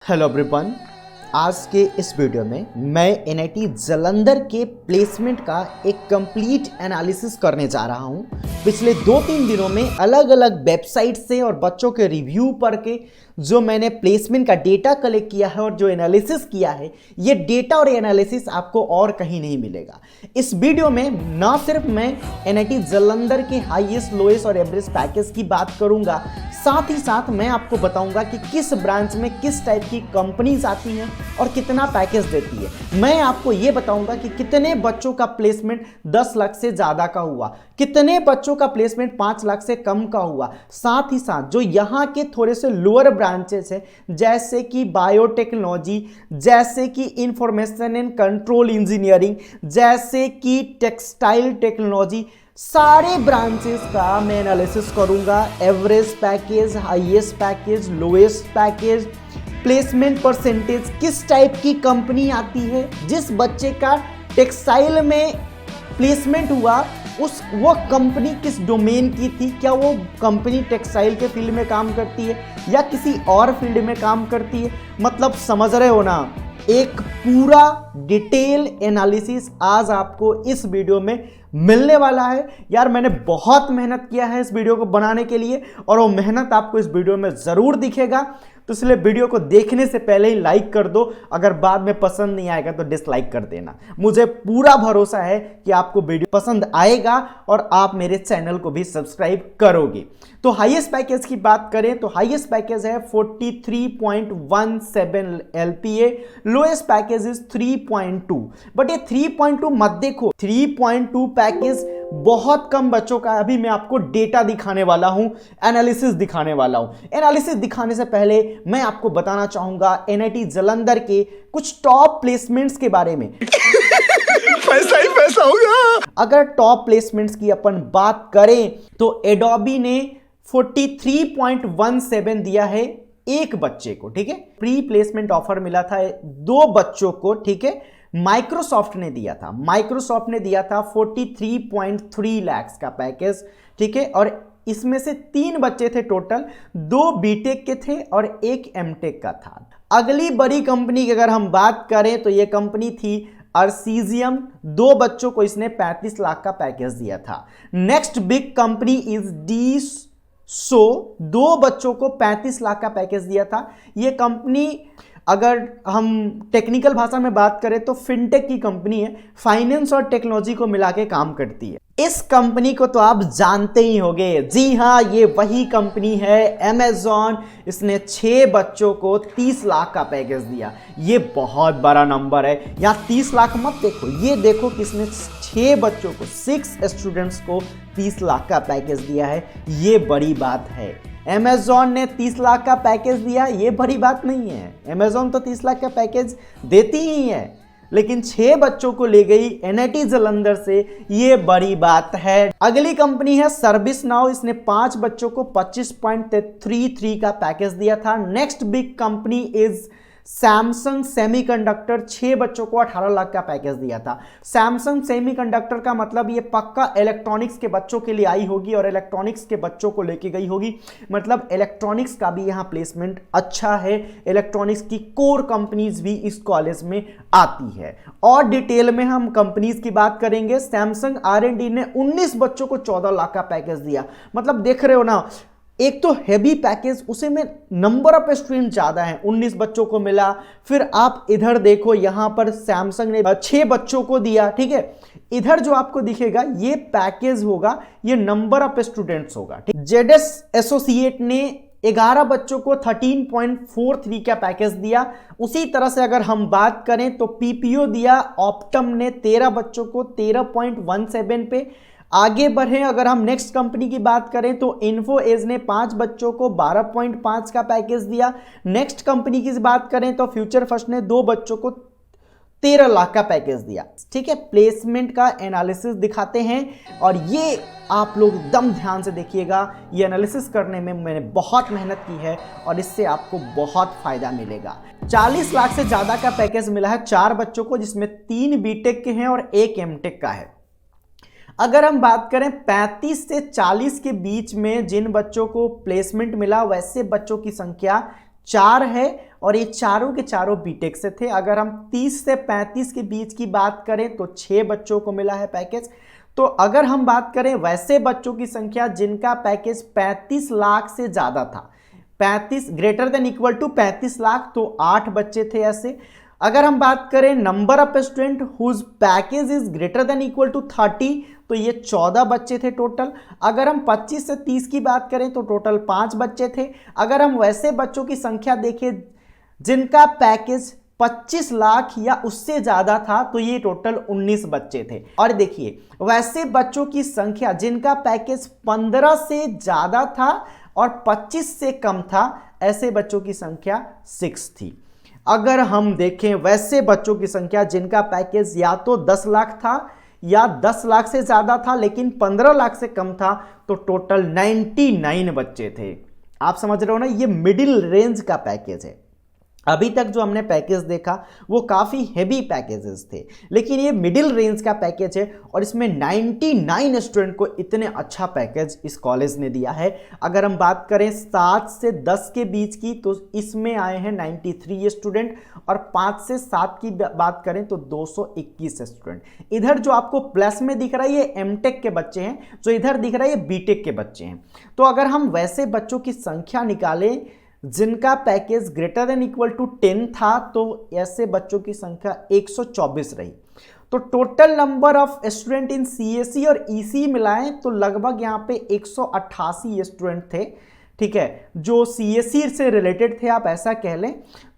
Hello everyone. आज के इस वीडियो में मैं एनआईटी जालंधर के प्लेसमेंट का एक कंप्लीट एनालिसिस करने जा रहा हूं। पिछले 2-3 दिनों में अलग अलग वेबसाइट से और बच्चों के रिव्यू पढ़ के जो मैंने प्लेसमेंट का डेटा कलेक्ट किया है और जो एनालिसिस किया है, ये डेटा और एनालिसिस आपको और कहीं नहीं मिलेगा। इस वीडियो में ना सिर्फ मैं एनआईटी जालंधर के हाईएस्ट, लोएस्ट और एवरेज पैकेज की बात करूंगा, साथ ही साथ मैं आपको बताऊंगा कि किस ब्रांच में किस टाइप की कंपनीज आती हैं और कितना पैकेज देती है। मैं आपको ये बताऊंगा कि कितने बच्चों का प्लेसमेंट 10 लाख से ज़्यादा का हुआ, कितने बच्चों का प्लेसमेंट 5 लाख से कम का हुआ। साथ ही साथ जो यहाँ के थोड़े से लोअर ब्रांचेस हैं, जैसे कि बायोटेक्नोलॉजी, जैसे कि इंफॉर्मेशन एंड कंट्रोल इंजीनियरिंग, जैसे कि टेक्सटाइल टेक्नोलॉजी, सारे ब्रांचेस का मैं एनालिसिस करूंगा। Average package, highest package, lowest package, placement percentage, किस टाइप की कंपनी आती है, जिस बच्चे का टेक्सटाइल में प्लेसमेंट हुआ वो कंपनी किस डोमेन की थी, क्या वो कंपनी टेक्सटाइल के फील्ड में काम करती है या किसी और फील्ड में काम करती है। मतलब समझ रहे हो ना, एक पूरा डिटेल एनालिसिस आज आपको इस वीडियो में मिलने वाला है। यार मैंने बहुत मेहनत किया है इस वीडियो को बनाने के लिए और वो मेहनत आपको इस वीडियो में ज़रूर दिखेगा। तो इसलिए वीडियो को देखने से पहले ही लाइक कर दो, अगर बाद में पसंद नहीं आएगा तो डिसलाइक कर देना। मुझे पूरा भरोसा है कि आपको वीडियो पसंद आएगा और आप मेरे चैनल को भी सब्सक्राइब करोगे। तो हाईएस्ट पैकेज की बात करें तो हाईएस्ट पैकेज है 43.17 LPA, lowest package is 3.2। But ये 3.2 मत देखो, 3.2 पैकेज बहुत कम बच्चों का। अभी मैं आपको डेटा दिखाने वाला हूं, एनालिसिस दिखाने वाला हूं। एनालिसिस दिखाने से पहले मैं आपको बताना चाहूंगा एनआईटी जालंधर के कुछ टॉप प्लेसमेंट्स के बारे में। पैसा ही पैसा होगा। अगर टॉप प्लेसमेंट्स की अपन बात करें तो एडोबी ने 43.17 दिया है एक बच्चे को, ठीक है। प्री प्लेसमेंट ऑफर मिला था 2 बच्चों को, ठीक है। माइक्रोसॉफ्ट ने दिया था 43.3 लाख का पैकेज, ठीक है। और इसमें से 3 बच्चे थे टोटल, 2 बीटेक के थे और 1 एमटेक का था। अगली बड़ी कंपनी की अगर हम बात करें तो ये कंपनी थी अर्सीजियम, 2 बच्चों को इसने 35 लाख का पैकेज दिया था। Next big company is D so, 2 बच्चों को 35 लाख का पैकेज दिया था। ये कंपनी अगर हम टेक्निकल भाषा में बात करें तो फिनटेक की कंपनी है, फाइनेंस और टेक्नोलॉजी को मिला के काम करती है। इस कंपनी को तो आप जानते ही होंगे, जी हाँ, ये वही कंपनी है अमेजॉन। इसने 6 बच्चों को 30 लाख का पैकेज दिया। ये बहुत बड़ा नंबर है। यहाँ 30 लाख मत देखो, ये देखो कि इसने 6 बच्चों को, 6 स्टूडेंट्स को 30 लाख का पैकेज दिया है। ये बड़ी बात है। अमेजॉन ने 30 लाख का पैकेज दिया, ये बड़ी बात नहीं है। अमेजॉन तो 30 लाख का पैकेज देती ही है, लेकिन 6 बच्चों को ले गई एनआईटी जालंधर से, ये बड़ी बात है। अगली कंपनी है सर्विस नाउ, इसने 5 बच्चों को 25.33 का पैकेज दिया था। Next big company is Samsung semiconductor, 6 बच्चों को 18 लाख का पैकेज दिया था। सैमसंग सेमीकंडक्टर का मतलब ये पक्का इलेक्ट्रॉनिक्स के बच्चों के लिए आई होगी और इलेक्ट्रॉनिक्स के बच्चों को लेके गई होगी। मतलब इलेक्ट्रॉनिक्स का भी यहाँ प्लेसमेंट अच्छा है। इलेक्ट्रॉनिक्स की कोर कंपनीज भी इस कॉलेज में आती है। और डिटेल में हम कंपनीज की बात करेंगे। सैमसंग R&D ने 19 बच्चों को 14 लाख का पैकेज दिया। मतलब देख रहे हो ना, एक तो हैवी पैकेज, उसे में नंबर ऑफ स्टूडेंट ज़्यादा है, 19 बच्चों को मिला। फिर आप इधर देखो, यहाँ पर सैमसंग ने 6 बच्चों को दिया, ठीक है। इधर जो आपको दिखेगा ये पैकेज होगा, ये नंबर ऑफ स्टूडेंट्स होगा, ठीक। जेडएस एसोसिएट ने 11 बच्चों को 13.43 का पैकेज दिया। उसी तरह से अगर हम बात करें तो पीपीओ दिया ऑप्टम ने 13 बच्चों को 13.17 पे। आगे बढ़े अगर हम नेक्स्ट कंपनी की बात करें तो इन्फो एज ने 5 बच्चों को 12.5 का पैकेज दिया। नेक्स्ट कंपनी की बात करें तो फ्यूचर फर्स्ट ने 2 बच्चों को 13 लाख का पैकेज दिया, ठीक है। प्लेसमेंट का एनालिसिस दिखाते हैं और ये आप लोग एकदम ध्यान से देखिएगा। ये एनालिसिस करने में मैंने बहुत मेहनत की है और इससे आपको बहुत फायदा मिलेगा। 40 लाख से ज़्यादा का पैकेज मिला है 4 बच्चों को, जिसमें 3 बीटेक के हैं और 1 एमटेक का है। अगर हम बात करें 35 से 40 के बीच में जिन बच्चों को प्लेसमेंट मिला, वैसे बच्चों की संख्या 4 है और ये चारों के चारों बीटेक से थे। अगर हम 30 से 35 के बीच की बात करें तो 6 बच्चों को मिला है पैकेज। तो अगर हम बात करें वैसे बच्चों की संख्या जिनका पैकेज 35 लाख से ज़्यादा था, 35 greater than equal to 35 lakh, तो 8 बच्चे थे ऐसे। अगर हम बात करें number of student whose package is greater than equal to 30, तो ये 14 बच्चे थे टोटल। अगर हम 25 से 30 की बात करें तो टोटल 5 बच्चे थे। अगर हम वैसे बच्चों की संख्या देखें जिनका पैकेज 25 लाख या उससे ज़्यादा था, तो ये टोटल 19 बच्चे थे। और देखिए वैसे बच्चों की संख्या जिनका पैकेज 15 से ज़्यादा था और 25 से कम था, ऐसे बच्चों की संख्या 6 थी। अगर हम देखें वैसे बच्चों की संख्या जिनका पैकेज या तो 10 लाख था या 10 लाख से ज़्यादा था लेकिन 15 लाख से कम था, तो टोटल 99 बच्चे थे। आप समझ रहे हो ना, ये मिडिल रेंज का पैकेज है। अभी तक जो हमने पैकेज देखा वो काफ़ी हैवी पैकेजेस थे, लेकिन ये मिडिल रेंज का पैकेज है और इसमें 99 स्टूडेंट को इतने अच्छा पैकेज इस कॉलेज ने दिया है। अगर हम बात करें 7 से 10 के बीच की, तो इसमें आए हैं 93 स्टूडेंट, और 5 से 7 की बात करें तो 221 स्टूडेंट। इधर जो आपको प्लस में दिख रहा है ये एमटेक के बच्चे हैं, जो इधर दिख रहा है ये बीटेक के बच्चे हैं। तो अगर हम वैसे बच्चों की संख्या निकालें जिनका package greater than equal to 10 था, तो ऐसे बच्चों की संख्या 124 रही। तो total number of student in CSE और ईसी मिलाएं तो लगभग यहाँ पे 188 स्टूडेंट थे, ठीक है, जो सीएसई से रिलेटेड थे, आप ऐसा कह लें।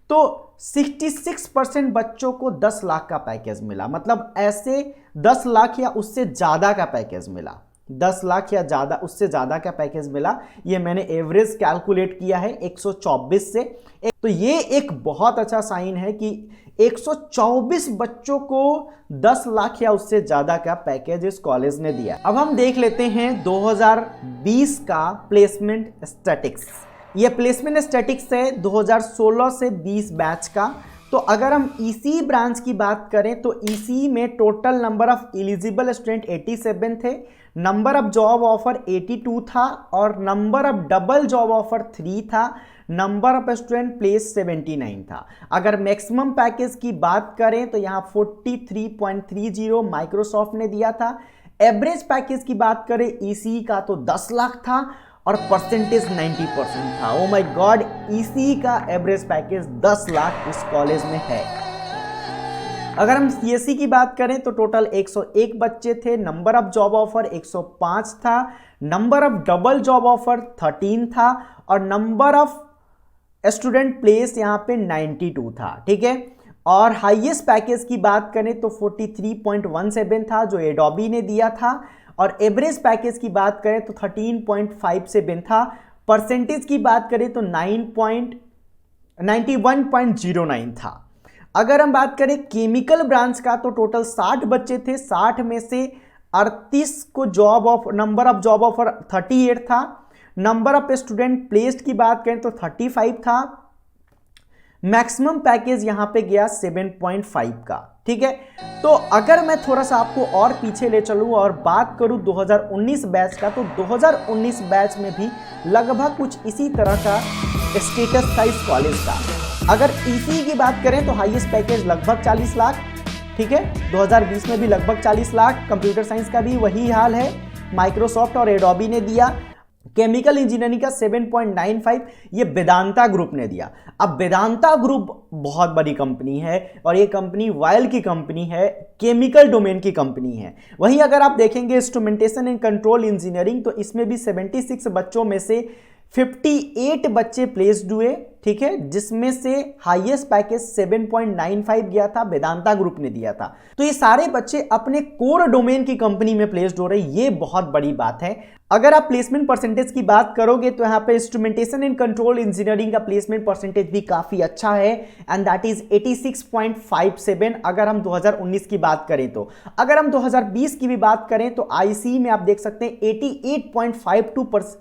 तो 66% बच्चों को 10 लाख का पैकेज मिला, मतलब ऐसे 10 लाख या उससे ज़्यादा का पैकेज मिला, 10 लाख या ज़्यादा उससे ज़्यादा का पैकेज मिला। ये मैंने एवरेज कैलकुलेट किया है 124 से। तो ये एक बहुत अच्छा साइन है कि 124 बच्चों को 10 लाख या उससे ज़्यादा का पैकेज इस कॉलेज ने दिया। अब हम देख लेते हैं 2020 का प्लेसमेंट स्टैटिक्स। ये प्लेसमेंट स्टैटिक्स है 2016 से 20 बैच का। तो अगर हम ईसी ब्रांच की बात करें तो ईसी में total number of eligible student 87 थे, नंबर ऑफ जॉब ऑफर 82 था और number of double job offer 3 था, नंबर ऑफ स्टूडेंट प्लेस 79 था। अगर मैक्सिमम पैकेज की बात करें तो यहाँ 43.30 माइक्रोसॉफ्ट ने दिया था। एवरेज पैकेज की बात करें ईसी का तो 10 लाख था और परसेंटेज 90% था। ओ माय गॉड, ईसी का एवरेज पैकेज 10 लाख इस कॉलेज में है। अगर हम सीएसई की बात करें तो टोटल 101 बच्चे थे, नंबर ऑफ जॉब ऑफर 105 था, number of double job offer 13 था और नंबर ऑफ स्टूडेंट प्लेस यहाँ पे 92 था, ठीक है। और हाईएस्ट पैकेज की बात करें तो 43.17 था जो एडोबी ने दिया था, और एवरेज पैकेज की बात करें तो 13.57 था। परसेंटेज की बात करें तो 91.09 था। अगर हम बात करें केमिकल ब्रांच का तो टोटल 60 बच्चे थे, 60 में से 38 को नंबर ऑफ जॉब ऑफर 38 था, नंबर ऑफ स्टूडेंट प्लेस्ड की बात करें तो 35 था, मैक्सिमम पैकेज यहां पे गया 7.5 का, ठीक है। तो अगर मैं थोड़ा सा आपको और पीछे ले चलूं और बात करूं 2019 बैच का, तो 2019 बैच में भी लगभग कुछ इसी तरह का स्टेटस था इस कॉलेज का। अगर ईसी की बात करें तो हाईएस्ट पैकेज लगभग 40 लाख, ठीक है, 2020 में भी लगभग 40 लाख। कंप्यूटर साइंस का भी वही हाल है, माइक्रोसॉफ्ट और एडोबी ने दिया। केमिकल इंजीनियरिंग का 7.95 ये वेदांता ग्रुप ने दिया। अब वेदांता ग्रुप बहुत बड़ी कंपनी है और ये कंपनी वायल की कंपनी है, केमिकल डोमेन की कंपनी है। वहीं अगर आप देखेंगे इंस्ट्रूमेंटेशन एंड कंट्रोल इंजीनियरिंग तो इसमें भी 76 बच्चों में से 58 बच्चे प्लेस्ड हुए, ठीक है, जिसमें से हाईएस्ट पैकेज 7.95 गया था, वेदांता ग्रुप ने दिया था। तो ये सारे बच्चे अपने कोर डोमेन की कंपनी में प्लेस्ड हो रहे, ये बहुत बड़ी बात है। अगर आप प्लेसमेंट परसेंटेज की बात करोगे तो यहाँ पे इंस्ट्रूमेंटेशन एंड कंट्रोल इंजीनियरिंग का प्लेसमेंट परसेंटेज भी काफी अच्छा है एंड दैट इज 86.57। अगर हम 2019 की बात करें तो अगर हम 2020 की भी बात करें तो आईसी में आप देख सकते हैं 88.52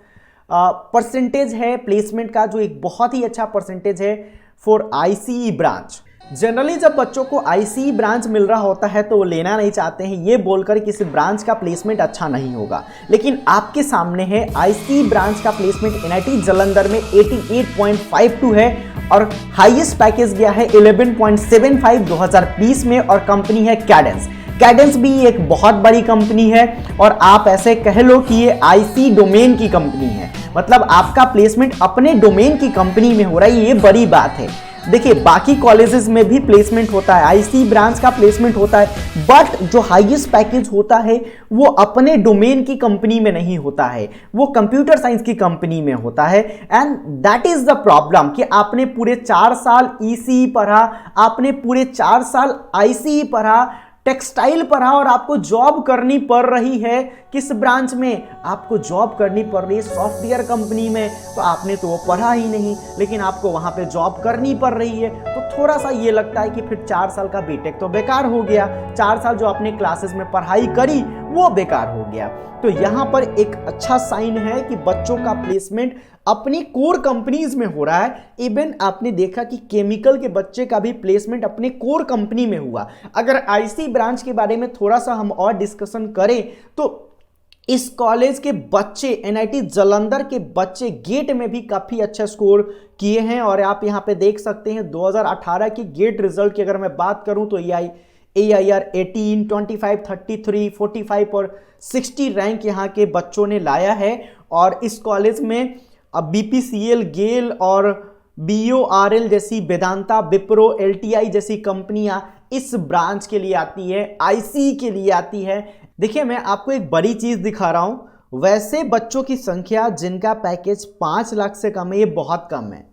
परसेंटेज है प्लेसमेंट का, जो एक बहुत ही अच्छा परसेंटेज है फॉर आईसीई ब्रांच। जनरली जब बच्चों को आईसीई ब्रांच मिल रहा होता है तो वो लेना नहीं चाहते हैं, ये बोलकर किसी ब्रांच का प्लेसमेंट अच्छा नहीं होगा, लेकिन आपके सामने है आईसीई ब्रांच का प्लेसमेंट एनआईटी जालंधर में 88.52 है और हाईएस्ट पैकेज गया है 11.75 2020 में, और कंपनी है कैडेंस। कैडेंस भी एक बहुत बड़ी कंपनी है, और आप ऐसे कह लो कि ये आईसी डोमेन की कंपनी है, मतलब आपका प्लेसमेंट अपने डोमेन की कंपनी में हो रहा है, ये बड़ी बात है। देखिए बाकी कॉलेजेस में भी प्लेसमेंट होता है, आईसी ब्रांच का प्लेसमेंट होता है, बट जो हाईएस्ट पैकेज होता है वो अपने डोमेन की कंपनी में नहीं होता है, वो कंप्यूटर साइंस की कंपनी में होता है। And that is the problem कि आपने पूरे 4 साल ईसीई पढ़ा, आपने पूरे 4 साल आईसीई पढ़ा, टेक्सटाइल पढ़ा, और आपको जॉब करनी पड़ रही है किस ब्रांच में? आपको जॉब करनी पड़ रही है सॉफ्टवेयर कंपनी में। तो आपने तो वो पढ़ा ही नहीं, लेकिन आपको वहां पे जॉब करनी पड़ रही है, तो थोड़ा सा ये लगता है कि फिर 4 साल का बीटेक तो बेकार हो गया, 4 साल जो आपने क्लासेस में पढ़ाई करी वो बेकार हो गया। तो यहां पर एक अच्छा साइन है कि बच्चों का प्लेसमेंट अपनी कोर कंपनीज में हो रहा है। इवन आपने देखा कि केमिकल के बच्चे का भी प्लेसमेंट अपने कोर कंपनी में हुआ। अगर आईसी ब्रांच के बारे में थोड़ा सा हम और डिस्कशन करें तो इस कॉलेज के बच्चे, एनआईटी जालंधर के बच्चे गेट में भी काफी अच्छा स्कोर किए हैं, और आप यहां पे देख सकते हैं 2018 की गेट रिजल्ट की अगर मैं बात करूं तो AIR 18, 25, 33, 45 और 60 रैंक यहाँ के बच्चों ने लाया है। और इस कॉलेज में अब BPCL, गेल और BORL जैसी, वेदांता, विप्रो, LTI जैसी कंपनियां इस ब्रांच के लिए आती है, आईसी के लिए आती है। देखिए मैं आपको एक बड़ी चीज दिखा रहा हूं, वैसे बच्चों की संख्या जिनका पैकेज 5 लाख से कम है ये बहुत कम है।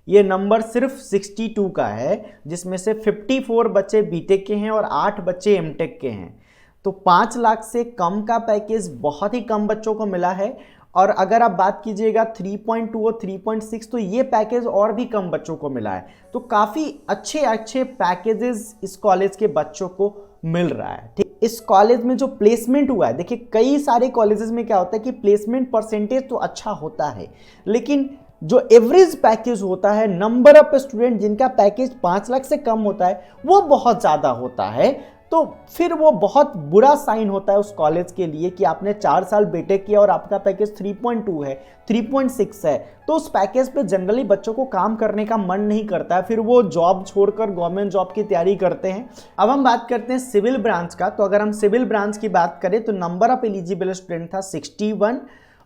ये नंबर सिर्फ 62 का है, जिसमें से 54 बच्चे बीटेक के हैं और 8 बच्चे एमटेक के हैं। तो 5 लाख से कम का पैकेज बहुत ही कम बच्चों को मिला है। और अगर आप बात कीजिएगा 3.2 और 3.6 तो ये पैकेज और भी कम बच्चों को मिला है। तो काफ़ी अच्छे पैकेजेस इस कॉलेज के बच्चों को मिल रहा है। ठीक, इस कॉलेज में जो प्लेसमेंट हुआ है, देखिए कई सारे कॉलेजेस में क्या होता है कि प्लेसमेंट परसेंटेज तो अच्छा होता है, लेकिन जो एवरेज पैकेज होता है, नंबर ऑफ स्टूडेंट जिनका पैकेज 5 लाख से कम होता है वो बहुत ज़्यादा होता है। तो फिर वो बहुत बुरा साइन होता है उस कॉलेज के लिए कि आपने 4 साल बीटेक किया और आपका पैकेज 3.2 है, 3.6 है, तो उस पैकेज पे जनरली बच्चों को काम करने का मन नहीं करता है, फिर वो जॉब छोड़कर गवर्नमेंट जॉब की तैयारी करते हैं। अब हम बात करते हैं सिविल ब्रांच का। तो अगर हम सिविल ब्रांच की बात करें तो नंबर ऑफ एलिजिबल स्टूडेंट था 61,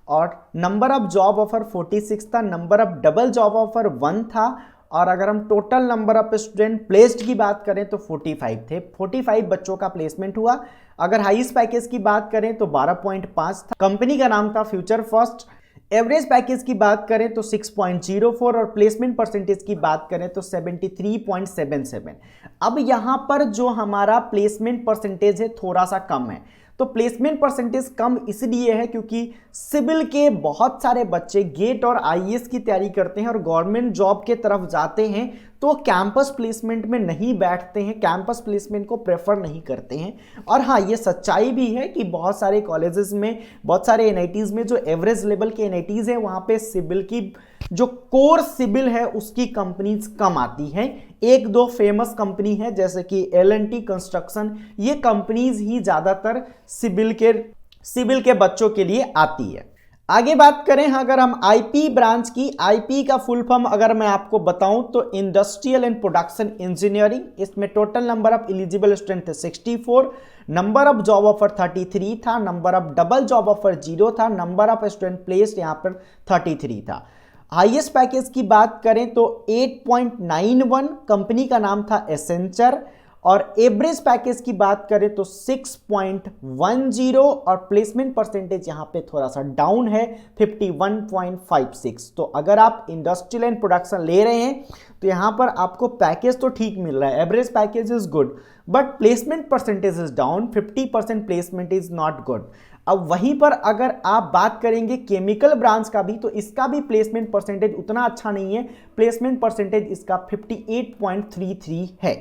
और नंबर ऑफ जॉब ऑफर 46 था, number of double job offer 1 था, और अगर हम total number of student placed की बात करें तो 45 थे, 45 बच्चों का प्लेसमेंट हुआ। अगर हाईएस्ट पैकेज की बात करें तो 12.5 था, कंपनी का नाम था फ्यूचर फर्स्ट। एवरेज पैकेज की बात करें तो 6.04 और प्लेसमेंट परसेंटेज की बात करें तो 73.77। अब यहां पर जो हमारा प्लेसमेंट परसेंटेज है थोड़ा सा कम है। तो प्लेसमेंट परसेंटेज कम इसलिए है क्योंकि सिविल के बहुत सारे बच्चे गेट और आईएएस की तैयारी करते हैं और गवर्नमेंट जॉब के तरफ जाते हैं, तो कैंपस प्लेसमेंट में नहीं बैठते हैं, कैंपस प्लेसमेंट को प्रेफर नहीं करते हैं। और हाँ, ये सच्चाई भी है कि बहुत सारे कॉलेजेस में, बहुत सारे एनआईटीज में जो एवरेज लेवल के एनआईटीज हैं वहाँ पे सिविल की जो कोर सिविल है उसकी कंपनीज कम आती हैं। 1-2 फेमस कंपनी है जैसे कि L&T कंस्ट्रक्शन, ये कंपनीज ही ज़्यादातर सिविल के बच्चों के लिए आती है। आगे बात करें अगर हम आईपी ब्रांच की, आईपी का फुल फॉर्म अगर मैं आपको बताऊं तो इंडस्ट्रियल एंड प्रोडक्शन इंजीनियरिंग। इसमें total number of eligible student थे 64, नंबर ऑफ जॉब ऑफर 33 था, number of double job offer 0 था, नंबर ऑफ स्टूडेंट प्लेस्ड यहाँ पर 33 था। हाईएस्ट पैकेज की बात करें तो 8.91, कंपनी का नाम था एसेंचर, और एवरेज पैकेज की बात करें तो 6.10 और प्लेसमेंट परसेंटेज यहाँ पे थोड़ा सा डाउन है 51.56। तो अगर आप इंडस्ट्रियल एंड प्रोडक्शन ले रहे हैं तो यहाँ पर आपको पैकेज तो ठीक मिल रहा है, average package is good, but placement percentage is down, 50% placement is not good. अब वहीं पर अगर आप बात करेंगे केमिकल ब्रांच का भी, तो इसका भी प्लेसमेंट परसेंटेज उतना अच्छा नहीं है, प्लेसमेंट परसेंटेज इसका 58.33 है।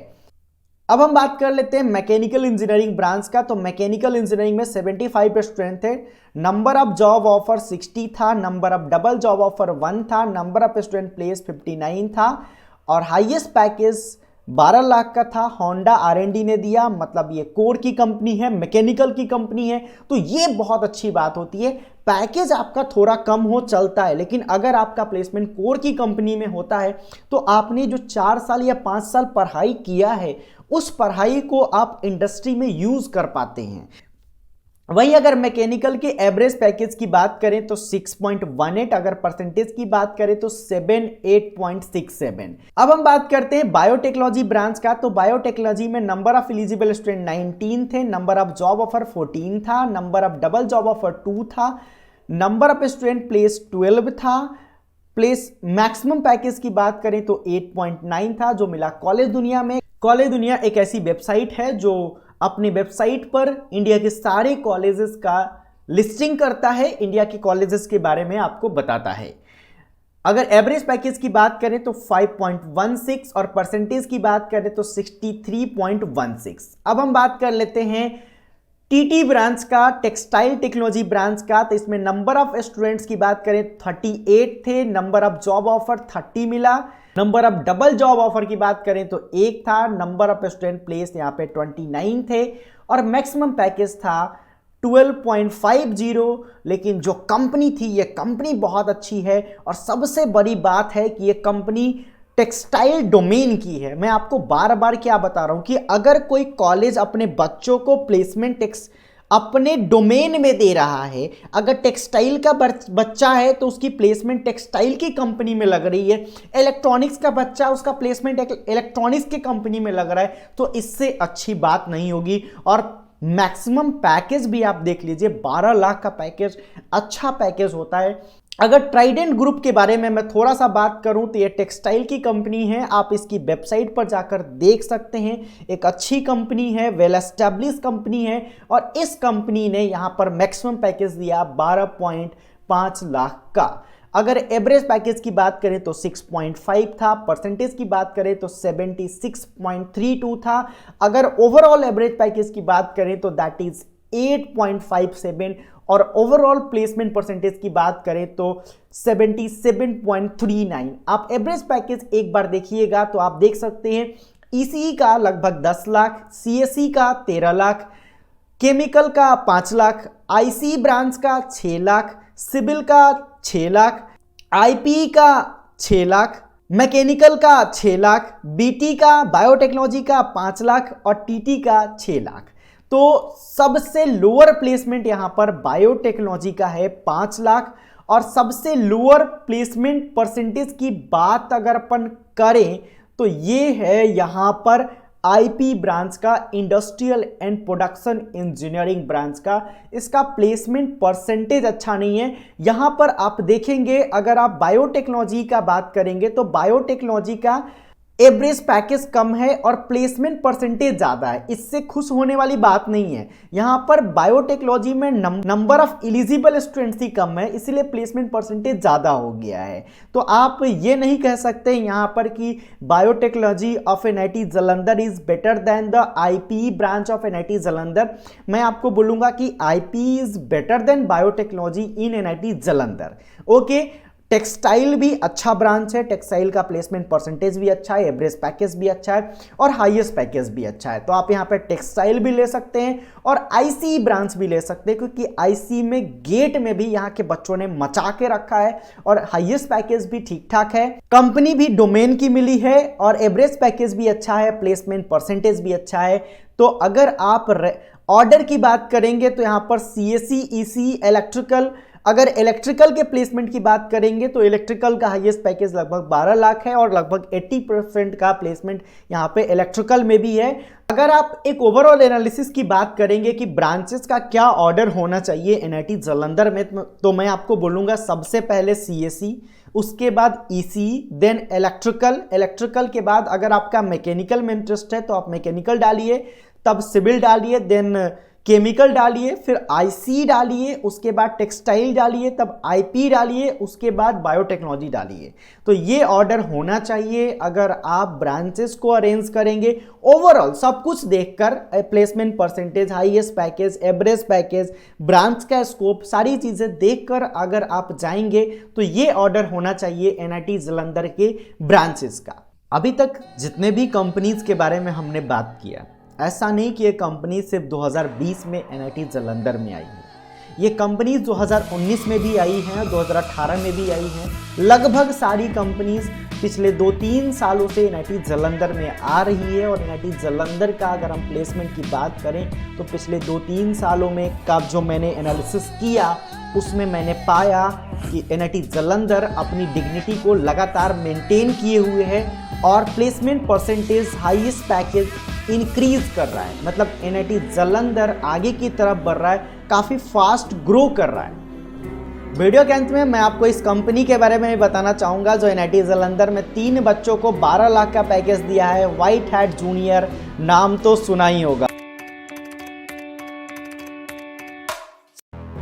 अब हम बात कर लेते हैं मैकेनिकल इंजीनियरिंग ब्रांच का। तो मैकेनिकल इंजीनियरिंग में 75 स्टूडेंट थे, नंबर ऑफ जॉब ऑफर 60 था, number of double job offer 1 था, नंबर ऑफ स्टूडेंट प्लेस 59 था, और हाईएस्ट पैकेज 12 लाख का था। होंडा R&D ने दिया, मतलब ये कोर की कंपनी है, मैकेनिकल की कंपनी है, तो ये बहुत अच्छी बात होती है। पैकेज आपका थोड़ा कम हो चलता है, लेकिन अगर आपका प्लेसमेंट कोर की कंपनी में होता है तो आपने जो 4 साल या 5 साल पढ़ाई किया है उस पढ़ाई को आप इंडस्ट्री में यूज कर पाते हैं। वही अगर मैकेनिकल के एवरेज पैकेज की बात करें तो 6.18, अगर परसेंटेज की बात करें तो 78.67। अब हम बात करते हैं बायोटेक्नोलॉजी ब्रांच का। तो बायोटेक्नोलॉजी में नंबर ऑफ एलिजिबल स्टूडेंट 19 थे, नंबर ऑफ जॉब ऑफर 14 था, number of double job offer 2 था, नंबर ऑफ स्टूडेंट प्लेस 12 था, प्लेस मैक्सिमम पैकेज की बात करें तो 8.9 था जो मिला कॉलेज दुनिया में। कॉलेज दुनिया एक ऐसी वेबसाइट है जो अपनी वेबसाइट पर इंडिया के सारे कॉलेजेस का लिस्टिंग करता है, इंडिया के कॉलेजेस के बारे में आपको बताता है। अगर एवरेज पैकेज की बात करें तो 5.16 और परसेंटेज की बात करें तो 63.16। अब हम बात कर लेते हैं टीटी ब्रांच का, टेक्सटाइल टेक्नोलॉजी ब्रांच का। तो इसमें नंबर ऑफ स्टूडेंट्स की बात करें 38 थे, नंबर ऑफ जॉब ऑफर 30 मिला, number of double job offer की बात करें तो 1 था, नंबर ऑफ स्टूडेंट प्लेस यहाँ पे 29 थे और मैक्सिमम पैकेज था 12.50। लेकिन जो कंपनी थी ये कंपनी बहुत अच्छी है और सबसे बड़ी बात है कि ये कंपनी टेक्सटाइल डोमेन की है। मैं आपको बार बार क्या बता रहा हूं कि अगर कोई कॉलेज अपने बच्चों को प्लेसमेंट अपने डोमेन में दे रहा है, अगर टेक्सटाइल का बच्चा है तो उसकी प्लेसमेंट टेक्सटाइल की कंपनी में लग रही है, इलेक्ट्रॉनिक्स का बच्चा उसका प्लेसमेंट इलेक्ट्रॉनिक्स की कंपनी में लग रहा है, तो इससे अच्छी बात नहीं होगी। और मैक्सिमम पैकेज भी आप देख लीजिए, 12 लाख का पैकेज अच्छा पैकेज होता है। अगर ट्राइडेंट ग्रुप के बारे में मैं थोड़ा सा बात करूं तो ये टेक्सटाइल की कंपनी है, आप इसकी वेबसाइट पर जाकर देख सकते हैं। एक अच्छी कंपनी है, वेल एस्टैब्लिश कंपनी है और इस कंपनी ने यहां पर मैक्सिमम पैकेज दिया 12.5 लाख का। अगर एवरेज पैकेज की बात करें तो 6.5 था, परसेंटेज की बात करें तो 76.32 था। अगर ओवरऑल एवरेज पैकेज की बात करें तो दैट इज 8.57 और ओवरऑल प्लेसमेंट परसेंटेज की बात करें तो 77.39। आप एवरेज पैकेज एक बार देखिएगा तो आप देख सकते हैं ईसीई का लगभग 10 लाख, सीएसई का 13 लाख, केमिकल का 5 लाख, आईसी ब्रांच का 6 लाख, सिविल का 6 लाख, आईपी का 6 लाख, मैकेनिकल का 6 लाख, बीटी का बायोटेक्नोलॉजी का 5 लाख और टीटी का 6 लाख। तो सबसे लोअर प्लेसमेंट यहां पर बायोटेक्नोलॉजी का है 5 लाख और सबसे लोअर प्लेसमेंट परसेंटेज की बात अगर अपन करें तो ये है यहां पर आईपी ब्रांच का, industrial and production engineering branch का। इसका प्लेसमेंट परसेंटेज अच्छा नहीं है। यहां पर आप देखेंगे अगर आप बायोटेक्नोलॉजी का बात करेंगे तो बायोटेक्नोलॉजी का एवरेज पैकेज कम है और प्लेसमेंट परसेंटेज ज्यादा है। इससे खुश होने वाली बात नहीं है। यहां पर बायोटेक्नोलॉजी में नंबर ऑफ एलिजिबल स्टूडेंट्स ही कम है, इसलिए प्लेसमेंट परसेंटेज ज्यादा हो गया है। तो आप ये नहीं कह सकते यहां पर कि biotechnology of NIT Jalandhar is better than the IP branch of NIT Jalandhar. मैं आपको बोलूंगा कि IP is better than biotechnology in NIT Jalandhar. Okay, textile भी अच्छा ब्रांच है, टेक्सटाइल का प्लेसमेंट परसेंटेज भी अच्छा है, एवरेज पैकेज भी अच्छा है और हाईएस्ट पैकेज भी अच्छा है। तो आप यहां पे टेक्सटाइल भी ले सकते हैं और आईसी ब्रांच भी ले सकते हैं, क्योंकि आईसी में गेट में भी यहां के बच्चों ने मचा के रखा है और हाईएस्ट पैकेज भी ठीक ठाक है। कंपनी भी डोमेन की मिली है और एवरेज पैकेज भी अच्छा है, प्लेसमेंट परसेंटेज भी अच्छा है। तो अगर आप ऑर्डर की बात करेंगे तो यहां पर सीएसई, ईसी, इलेक्ट्रिकल, अगर इलेक्ट्रिकल के प्लेसमेंट की बात करेंगे तो इलेक्ट्रिकल का हाईएस्ट पैकेज लगभग 12 लाख है और लगभग 80% का प्लेसमेंट यहाँ पे इलेक्ट्रिकल में भी है। अगर आप एक ओवरऑल एनालिसिस की बात करेंगे कि ब्रांचेस का क्या ऑर्डर होना चाहिए एनआईटी जालंधर में, तो मैं आपको बोलूँगा सबसे पहले सीएसई, उसके बाद ईसी, देन इलेक्ट्रिकल के बाद अगर आपका मैकेनिकल में इंटरेस्ट है तो आप मैकेनिकल डालिए, तब सिविल डालिए, देन केमिकल डालिए, फिर आईसी डालिए, उसके बाद टेक्सटाइल डालिए, तब आईपी डालिए, उसके बाद बायोटेक्नोलॉजी डालिए। तो ये ऑर्डर होना चाहिए अगर आप ब्रांचेस को अरेंज करेंगे। ओवरऑल सब कुछ देखकर placement percentage, highest package, average package, branch का स्कोप, सारी चीजें देखकर अगर आप जाएंगे तो ये ऑर्डर होना चाहिए एनआईटी जालंधर के ब्रांचेस का। अभी तक जितने भी कंपनीज के बारे में हमने बात किया, ऐसा नहीं कि ये कंपनी सिर्फ 2020 में एनआईटी जालंधर में आई है। ये कंपनीज 2019 में भी आई हैं, 2018 में भी आई हैं। लगभग सारी कंपनीज पिछले 2-3 सालों से एनआईटी जालंधर में आ रही है। और एनआईटी जालंधर का अगर हम प्लेसमेंट की बात करें तो पिछले 2-3 सालों में का जो मैंने एनालिसिस किया उसमें मैंने पाया कि एनआईटी जालंधर अपनी डिग्निटी को लगातार मेंटेन किए हुए है और placement percentage, highest package increase कर रहा है। मतलब एनआईटी जालंधर आगे की तरफ बढ़ रहा है, काफ़ी फास्ट ग्रो कर रहा है। वीडियो के अंत में मैं आपको इस कंपनी के बारे में बताना चाहूँगा जो एनआईटी जालंधर में 3 बच्चों को 12 लाख का पैकेज दिया है। व्हाइट हैट जूनियर, नाम तो सुना ही होगा।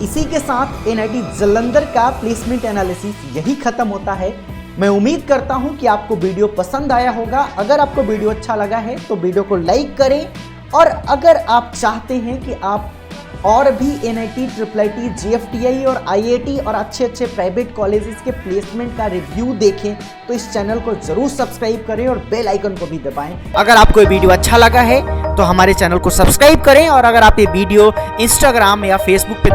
इसी के साथ एनआईटी जालंधर का प्लेसमेंट एनालिसिस यही खत्म होता है। मैं उम्मीद करता हूं कि आपको वीडियो पसंद आया होगा। अगर आपको वीडियो अच्छा लगा है तो वीडियो को लाइक करें और अगर आप चाहते हैं कि आप और भी एनआईटी, IIIT, GFTI और IIT और अच्छे प्राइवेट कॉलेजेस के प्लेसमेंट का रिव्यू देखें तो इस चैनल को जरूर सब्सक्राइब करें और बेल आइकन को भी दबाएं। अगर आपको ये वीडियो अच्छा लगा है तो हमारे चैनल को सब्सक्राइब करें और अगर आप ये वीडियो इंस्टाग्राम या फेसबुक पे